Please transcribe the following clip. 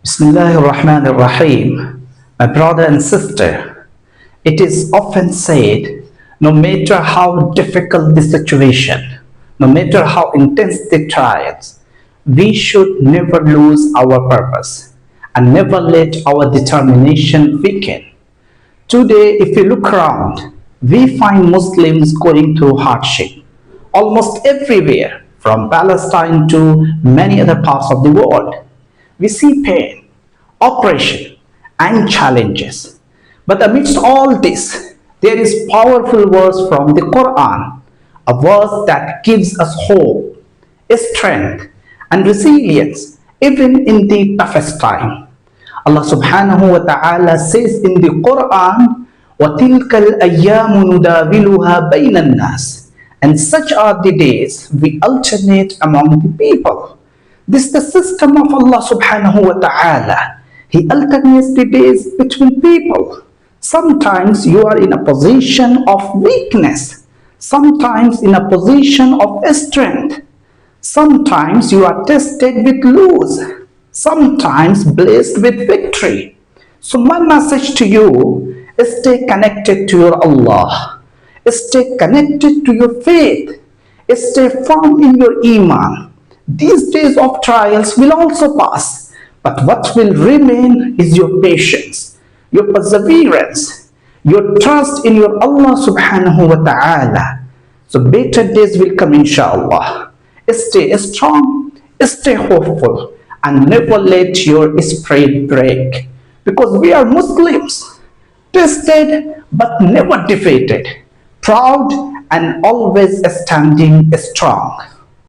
Bismillahirrahmanirrahim. My brother and sister, it is often said, no matter how difficult the situation, no matter how intense the trials, we should never lose our purpose and never let our determination weaken. Today, if we look around, we find Muslims going through hardship almost everywhere, from Palestine to many other parts of the world. We see pain, oppression, and challenges. But amidst all this, there is powerful verse from the Quran, a verse that gives us hope, strength, and resilience even in the toughest time. Allah subhanahu wa ta'ala says in the Quran, وَتِلْكَ الْأَيَّامُ نُدَاوِلُهَا بَيْنَ النَّاسِ. And such are the days we alternate among the people. This is the system of Allah subhanahu wa ta'ala. He alternates the days between people. Sometimes you are in a position of weakness. Sometimes in a position of strength. Sometimes you are tested with loss. Sometimes blessed with victory. So my message to you is stay connected to your Allah. Stay connected to your faith. Stay firm in your Imaan. These days of trials will also pass, but what will remain is your patience, your perseverance, your trust in your Allah subhanahu wa ta'ala. So better days will come, InshaAllah. Stay strong, stay hopeful, and never let your spirit break. Because we are Muslims, tested but never defeated, proud and always standing strong.